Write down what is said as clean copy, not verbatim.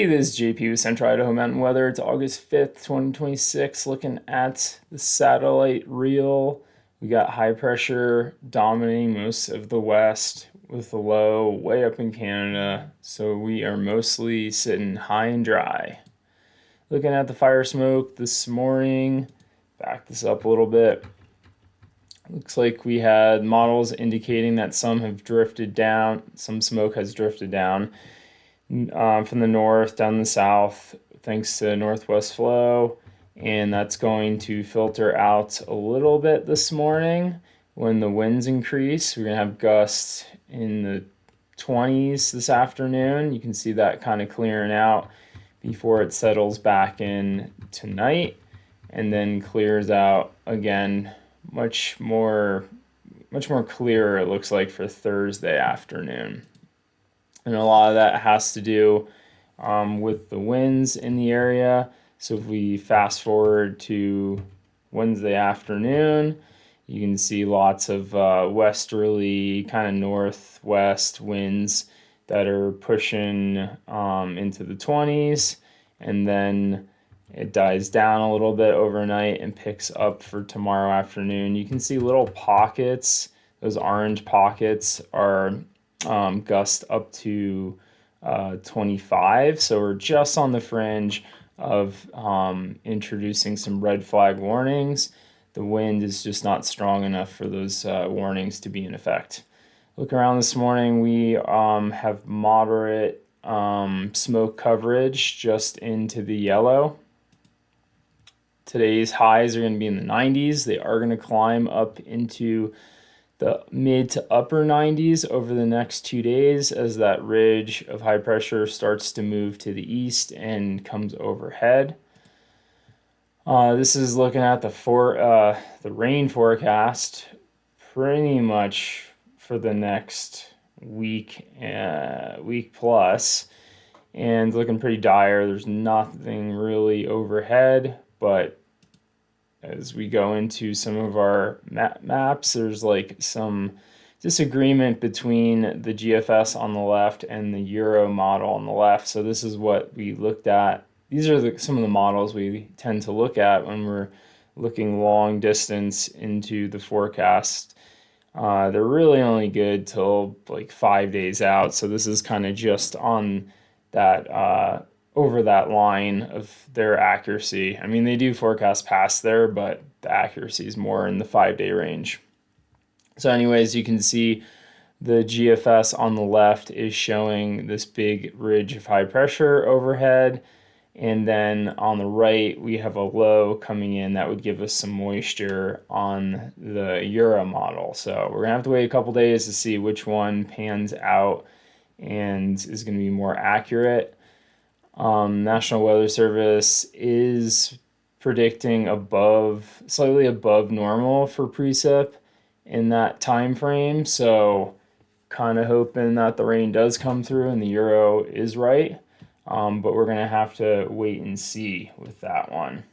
Hey, this is JP with Central Idaho Mountain Weather. It's August 5th, 2026. Looking at the satellite reel, we got high pressure dominating most of the west with the low way up in Canada. So we are mostly sitting high and dry. Looking at the fire smoke this morning, back this up a little bit. Looks like we had models indicating that some have drifted down, some smoke has drifted down from the north down the south thanks to northwest flow, and that's going to filter out a little bit this morning when the winds increase. We're going to have gusts in the 20s this afternoon. You can see that kind of clearing out before it settles back in tonight and then clears out again much more clearer, it looks like, for Thursday afternoon. And a lot of that has to do with the winds in the area. So if we fast forward to Wednesday afternoon, you can see lots of westerly, kind of northwest winds that are pushing into the 20s, and then it dies down a little bit overnight and picks up for tomorrow afternoon. You can see little pockets. Those orange pockets are gust up to 25. So we're just on the fringe of introducing some red flag warnings. The wind is just not strong enough for those warnings to be in effect. Look around this morning, we have moderate smoke coverage just into the yellow. Today's highs are going to be in the 90s. They are going to climb up into the mid to upper 90s over the next 2 days as that ridge of high pressure starts to move to the east and comes overhead. This is looking at the rain forecast pretty much for the next week plus, and looking pretty dire. There's nothing really overhead, but as we go into some of our maps, there's like some disagreement between the GFS on the left and the Euro model on the left. So this is what we looked at. These are some of the models we tend to look at when we're looking long distance into the forecast. They're really only good till like 5 days out. So this is kind of just on that over that line of their accuracy. I mean, they do forecast past there, but the accuracy is more in the 5-day range. So anyways, you can see the GFS on the left is showing this big ridge of high pressure overhead. And then on the right, we have a low coming in that would give us some moisture on the Euro model. So we're gonna have to wait a couple days to see which one pans out and is gonna be more accurate. National Weather Service is predicting slightly above normal for precip in that time frame. So kind of hoping that the rain does come through and the Euro is right. But we're going to have to wait and see with that one.